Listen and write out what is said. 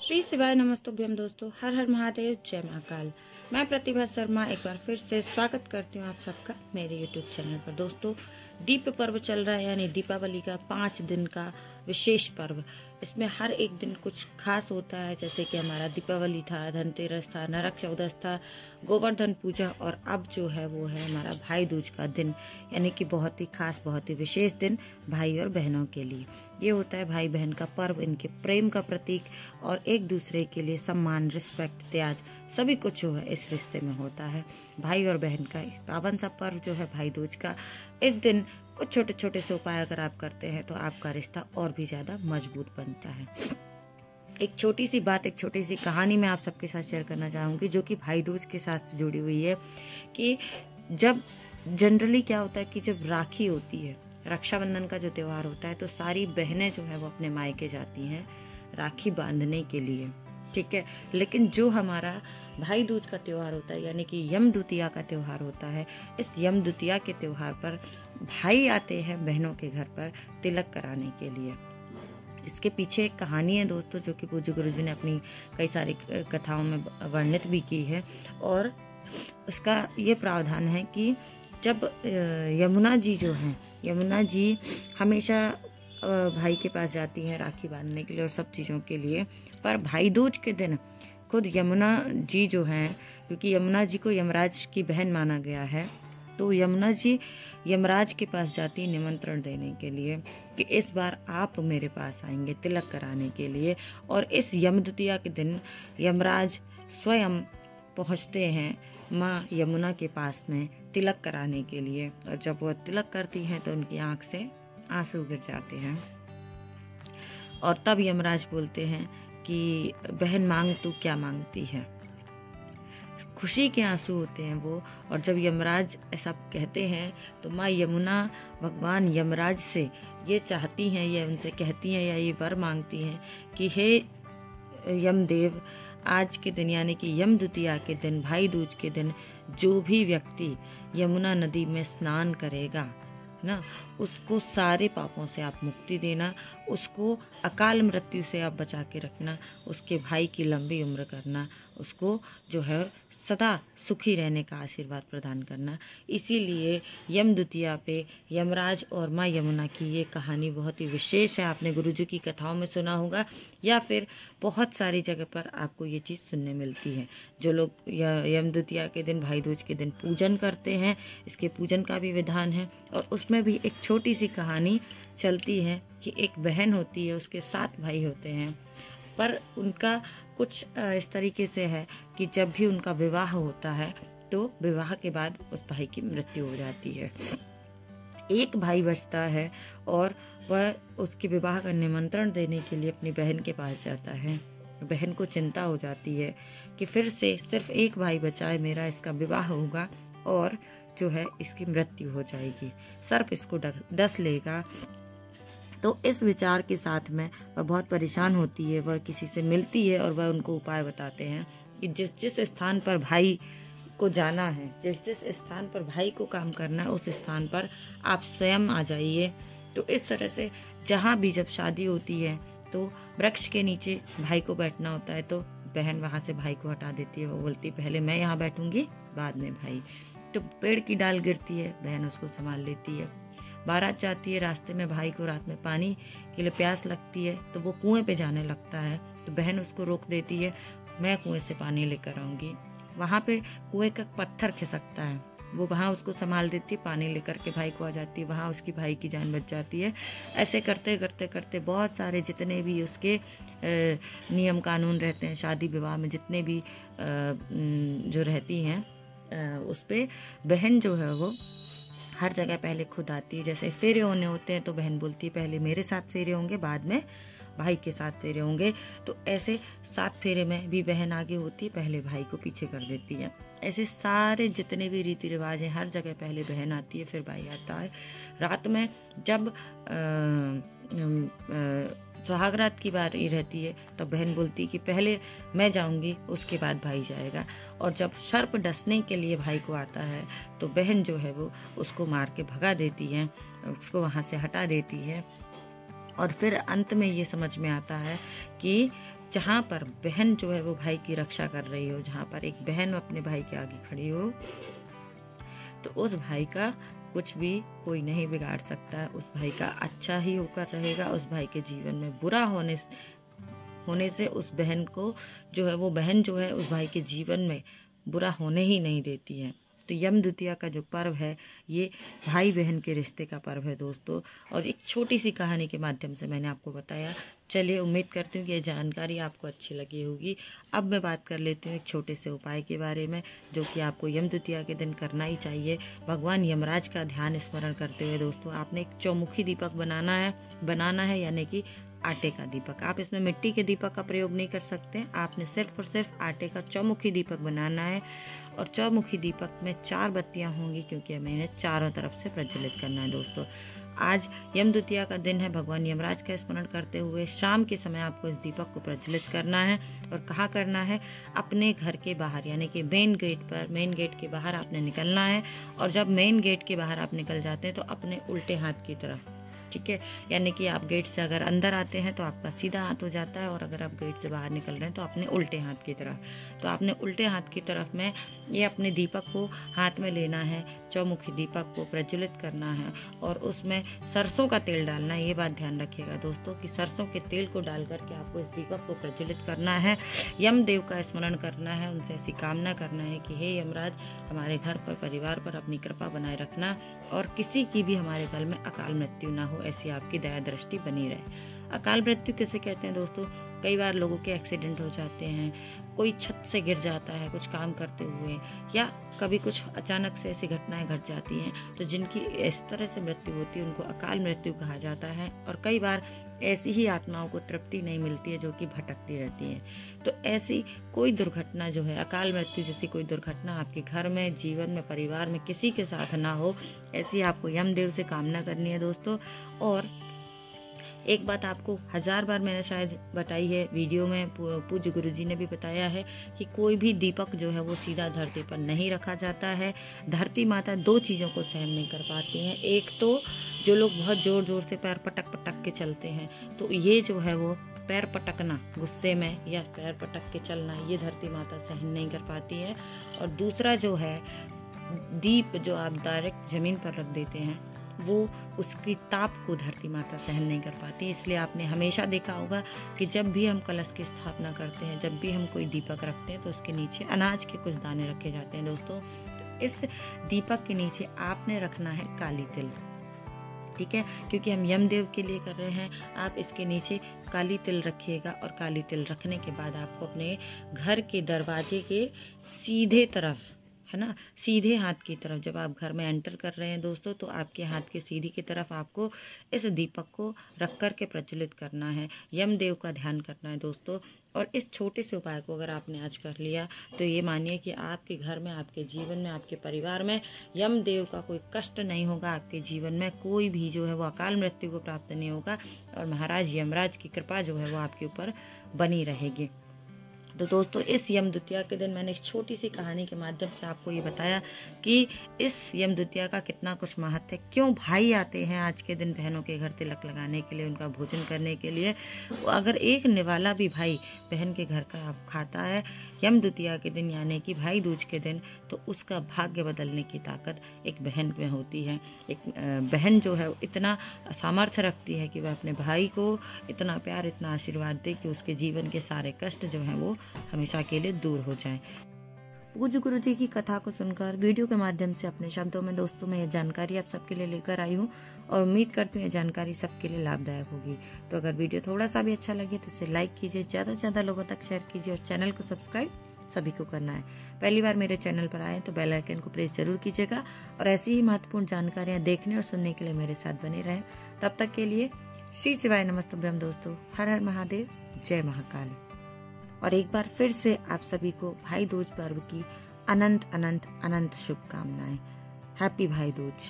श्री शिवाय नमस्तुभ्यम दोस्तों, हर हर महादेव, जय महाकाल। मैं प्रतिभा शर्मा एक बार फिर से स्वागत करती हूँ आप सबका मेरे यूट्यूब चैनल पर। दोस्तों, दीप पर्व चल रहा है, यानी दीपावली का 5 दिन का विशेष पर्व। इसमें हर एक दिन कुछ खास होता है, जैसे कि हमारा दीपावली था, धनतेरस था, नरक चौदस था, गोवर्धन पूजा, और अब जो है वो है हमारा भाई दूज का दिन, यानी कि बहुत ही खास, बहुत ही विशेष दिन भाई और बहनों के लिए। ये होता है भाई बहन का पर्व, इनके प्रेम का प्रतीक और एक दूसरे के लिए सम्मान, रिस्पेक्ट, त्याग सभी कुछ जो है इस रिश्ते में होता है। भाई और बहन का पावन सा पर्व जो है भाई दूज का, इस दिन कुछ छोटे छोटे से उपाय अगर आप करते हैं तो आपका रिश्ता और भी ज्यादा मजबूत बनता है। एक छोटी सी बात, एक छोटी सी कहानी मैं आप सबके साथ शेयर करना चाहूंगी, जो कि भाई दूज के साथ जुड़ी हुई है। कि जब जनरली क्या होता है कि जब राखी होती है, रक्षाबंधन का जो त्योहार होता है, तो सारी बहनें जो है वो अपने मायके जाती हैं राखी बांधने के लिए, ठीक है। लेकिन जो हमारा भाई दूज का त्योहार होता है, यानी कि यम द्वितीया का त्योहार होता है, इस यम द्वितीया के त्योहार पर भाई आते हैं बहनों के घर पर तिलक कराने के लिए। इसके पीछे एक कहानी है दोस्तों, जो कि पूज्य गुरु जी ने अपनी कई सारी कथाओं में वर्णित भी की है। और उसका ये प्रावधान है कि जब यमुना जी जो हैं, यमुना जी हमेशा भाई के पास जाती हैं राखी बांधने के लिए और सब चीज़ों के लिए, पर भाई दूज के दिन खुद यमुना जी जो हैं, क्योंकि यमुना जी को यमराज की बहन माना गया है, तो यमुना जी यमराज के पास जाती निमंत्रण देने के लिए कि इस बार आप मेरे पास आएंगे तिलक कराने के लिए। और इस यम द्वितीया के दिन यमराज स्वयं पहुंचते हैं माँ यमुना के पास में तिलक कराने के लिए। और जब वो तिलक करती हैं तो उनकी आंख से आंसू गिर जाते हैं, और तब यमराज बोलते हैं कि बहन मांग तू क्या मांगती है। खुशी के आंसू होते हैं वो। और जब यमराज ऐसा कहते हैं तो माँ यमुना भगवान यमराज से ये चाहती हैं, ये उनसे कहती हैं या ये वर मांगती हैं कि हे यमदेव, आज के दिन यानी कि यम द्वितीया के दिन, भाई दूज के दिन, जो भी व्यक्ति यमुना नदी में स्नान करेगा ना, उसको सारे पापों से आप मुक्ति देना, उसको अकाल मृत्यु से आप बचा के रखना, उसके भाई की लंबी उम्र करना, उसको जो है सदा सुखी रहने का आशीर्वाद प्रदान करना। इसीलिए यम द्वितीया पे यमराज और माँ यमुना की ये कहानी बहुत ही विशेष है। आपने गुरुजी की कथाओं में सुना होगा, या फिर बहुत सारी जगह पर आपको ये चीज़ सुनने मिलती है। जो लोग यम द्वितीया के दिन, भाई दूज के दिन पूजन करते हैं, इसके पूजन का भी विधान है। और उसमें भी एक छोटी सी कहानी चलती है कि एक बहन होती है, उसके 7 भाई होते हैं, पर उनका कुछ इस तरीके से है कि जब भी उनका विवाह होता है तो विवाह के बाद उस भाई की मृत्यु हो जाती है। एक भाई बचता है और वह उसके विवाह का निमंत्रण देने के लिए अपनी बहन के पास जाता है। बहन को चिंता हो जाती है कि फिर से सिर्फ एक भाई बचा है मेरा, इसका विवाह होगा और जो है इसकी मृत्यु हो जाएगी, सर्प इसको डस लेगा। तो इस विचार के साथ में वह बहुत परेशान होती है। वह किसी से मिलती है और वह उनको उपाय बताते हैं कि जिस जिस स्थान पर भाई को जाना है, जिस जिस स्थान पर भाई को काम करना है, उस स्थान पर आप स्वयं आ जाइए। तो इस तरह से जहाँ भी जब शादी होती है तो वृक्ष के नीचे भाई को बैठना होता है, तो बहन वहाँ से भाई को हटा देती है। वो बोलती पहले मैं यहाँ बैठूंगी, बाद में भाई। तो पेड़ की डाल गिरती है, बहन उसको संभाल लेती है। बारात जाती है, रास्ते में भाई को रात में पानी के लिए प्यास लगती है, तो वो कुएं पे जाने लगता है, तो बहन उसको रोक देती है, मैं कुएं से पानी लेकर आऊंगी। वहाँ पे कुएं का पत्थर खिसकता है, वो वहाँ उसको संभाल देती है, पानी लेकर के भाई को आ जाती है, वहाँ उसकी भाई की जान बच जाती है। ऐसे करते करते करते बहुत सारे जितने भी उसके नियम कानून रहते हैं शादी विवाह में, जितने भी जो रहती हैं, उस पे बहन जो है वो हर जगह पहले खुद आती है। जैसे फेरे होने होते हैं तो बहन बोलती है पहले मेरे साथ फेरे होंगे, बाद में भाई के साथ फेरे होंगे। तो ऐसे 7 फेरे में भी बहन आगे होती है, पहले भाई को पीछे कर देती है। ऐसे सारे जितने भी रीति रिवाज हैं, हर जगह पहले बहन आती है, फिर भाई आता है। रात में जब सुहागरात की बारी रहती है तो बहन बोलती है कि पहले मैं जाऊंगी, उसके बाद भाई जाएगा। और जब सर्प डसने के लिए भाई को आता है तो बहन जो है वो उसको मार के भगा देती है, उसको वहाँ से हटा देती है। और फिर अंत में ये समझ में आता है कि जहाँ पर बहन जो है वो भाई की रक्षा कर रही हो, जहाँ पर एक बहन अपने भाई के आगे खड़ी हो, तो उस भाई का कुछ भी कोई नहीं बिगाड़ सकता है। उस भाई का अच्छा ही होकर रहेगा। उस भाई के जीवन में बुरा होने से उस बहन को जो है, वो बहन जो है उस भाई के जीवन में बुरा होने ही नहीं देती है। तो यम द्वितीया का जो पर्व है ये भाई बहन के रिश्ते का पर्व है दोस्तों। और एक छोटी सी कहानी के माध्यम से मैंने आपको बताया। चलिए, उम्मीद करती हूँ कि ये जानकारी आपको अच्छी लगी होगी। अब मैं बात कर लेती हूँ एक छोटे से उपाय के बारे में, जो कि आपको यम द्वितीया के दिन करना ही चाहिए। भगवान यमराज का ध्यान स्मरण करते हुए दोस्तों आपने एक चौमुखी दीपक बनाना है, यानी कि आटे का दीपक। आप इसमें मिट्टी के दीपक का प्रयोग नहीं कर सकते। आपने सिर्फ और सिर्फ आटे का चौमुखी दीपक बनाना है। और चौमुखी दीपक में 4 बत्तियां होंगी, क्योंकि हमें इन्हें चारों तरफ से प्रज्वलित करना है दोस्तों। आज यम द्वितीया का दिन है। भगवान यमराज का स्मरण करते हुए शाम के समय आपको इस दीपक को प्रज्वलित करना है। और कहाँ करना है? अपने घर के बाहर, यानी कि मेन गेट के बाहर आपने निकलना है। और जब मेन गेट के बाहर आप निकल जाते हैं तो अपने उल्टे हाथ की तरफ, ठीक है, यानी कि आप गेट से अगर अंदर आते हैं तो आपका सीधा हाथ हो जाता है, और अगर आप गेट से बाहर निकल रहे हैं तो अपने उल्टे हाथ की तरफ। तो आपने उल्टे हाथ की तरफ में ये अपने दीपक को हाथ में लेना है, चौमुखी दीपक को प्रज्वलित करना है और उसमें सरसों का तेल डालना है। ये बात ध्यान रखिएगा दोस्तों कि सरसों के तेल को डाल करके आपको इस दीपक को प्रज्वलित करना है। यमदेव का स्मरण करना है, उनसे ऐसी कामना करना है कि हे यमराज, हमारे घर पर, परिवार पर अपनी कृपा बनाए रखना और किसी की भी हमारे घर में अकाल मृत्यु ना हो, ऐसी आपकी दया दृष्टि बनी रहे। अकाल मृत्यु किसे कहते हैं दोस्तों? कई बार लोगों के एक्सीडेंट हो जाते हैं, कोई छत से गिर जाता है कुछ काम करते हुए, या कभी कुछ अचानक से ऐसी घटनाएं घट जाती हैं, तो जिनकी इस तरह से मृत्यु होती है उनको अकाल मृत्यु कहा जाता है। और कई बार ऐसी ही आत्माओं को तृप्ति नहीं मिलती है जो कि भटकती रहती हैं। तो ऐसी कोई दुर्घटना जो है, अकाल मृत्यु जैसी कोई दुर्घटना आपके घर में, जीवन में, परिवार में किसी के साथ ना हो, ऐसी आपको यमदेव से कामना करनी है दोस्तों। और एक बात आपको 1000 बार मैंने शायद बताई है वीडियो में, पूज्य गुरुजी ने भी बताया है कि कोई भी दीपक जो है वो सीधा धरती पर नहीं रखा जाता है। धरती माता 2 चीज़ों को सहन नहीं कर पाती हैं। एक तो जो लोग बहुत जोर जोर से पैर पटक पटक के चलते हैं, तो ये जो है वो पैर पटकना गुस्से में या पैर पटक के चलना, ये धरती माता सहन नहीं कर पाती है। और दूसरा जो है, दीप जो आप डायरेक्ट जमीन पर रख देते हैं, वो उसकी ताप को धरती माता सहन नहीं कर पाती। इसलिए आपने हमेशा देखा होगा कि जब भी हम कलश की स्थापना करते हैं, जब भी हम कोई दीपक रखते हैं, तो उसके नीचे अनाज के कुछ दाने रखे जाते हैं दोस्तों। तो इस दीपक के नीचे आपने रखना है काली तिल, ठीक है, क्योंकि हम यमदेव के लिए कर रहे हैं। आप इसके नीचे काली तिल रखिएगा और काली तिल रखने के बाद आपको अपने घर के दरवाजे के सीधे तरफ, है ना, सीधे हाथ की तरफ, जब आप घर में एंटर कर रहे हैं दोस्तों, तो आपके हाथ के सीधी की तरफ आपको इस दीपक को रख कर के प्रज्वलित करना है, यमदेव का ध्यान करना है दोस्तों। और इस छोटे से उपाय को अगर आपने आज कर लिया तो ये मानिए कि आपके घर में, आपके जीवन में, आपके परिवार में यमदेव का कोई कष्ट नहीं होगा। आपके जीवन में कोई भी जो है वो अकाल मृत्यु को प्राप्त नहीं होगा और महाराज यमराज की कृपा जो है वो आपके ऊपर बनी रहेगी। तो दोस्तों, इस यम द्वितीया के दिन मैंने एक छोटी सी कहानी के माध्यम से आपको ये बताया कि इस यम द्वितीया का कितना कुछ महत्व है, क्यों भाई आते हैं आज के दिन बहनों के घर तिलक लगाने के लिए, उनका भोजन करने के लिए। तो अगर एक निवाला भी भाई बहन के घर का खाता है यम द्वितीया के दिन, यानी कि भाई दूज के दिन, तो उसका भाग्य बदलने की ताकत एक बहन में होती है। एक बहन जो है इतना सामर्थ्य रखती है कि वह अपने भाई को इतना प्यार, इतना आशीर्वाद दे कि उसके जीवन के सारे कष्ट जो हैं वो हमेशा के लिए दूर हो जाएं। पूज्य गुरु जी की कथा को सुनकर वीडियो के माध्यम से अपने शब्दों में दोस्तों मैं ये जानकारी आप सबके लिए लेकर आई हूँ और उम्मीद करती हूँ ये जानकारी सबके लिए लाभदायक होगी। तो अगर वीडियो थोड़ा सा भी अच्छा लगे तो इसे लाइक कीजिए, ज्यादा से ज्यादा लोगों तक शेयर कीजिए और चैनल को सब्सक्राइब सभी को करना है। पहली बार मेरे चैनल पर आए तो बेल आइकन को प्रेस जरूर कीजिएगा और ऐसी ही महत्वपूर्ण जानकारियां देखने और सुनने के लिए मेरे साथ बने रहें। तब तक के लिए श्री शिवाय नमस्तुभ्यम दोस्तों। हर हर महादेव, जय महाकाल। और एक बार फिर से आप सभी को भाई दूज पर्व की अनंत अनंत अनंत शुभकामनाएं। हैप्पी भाई दूज।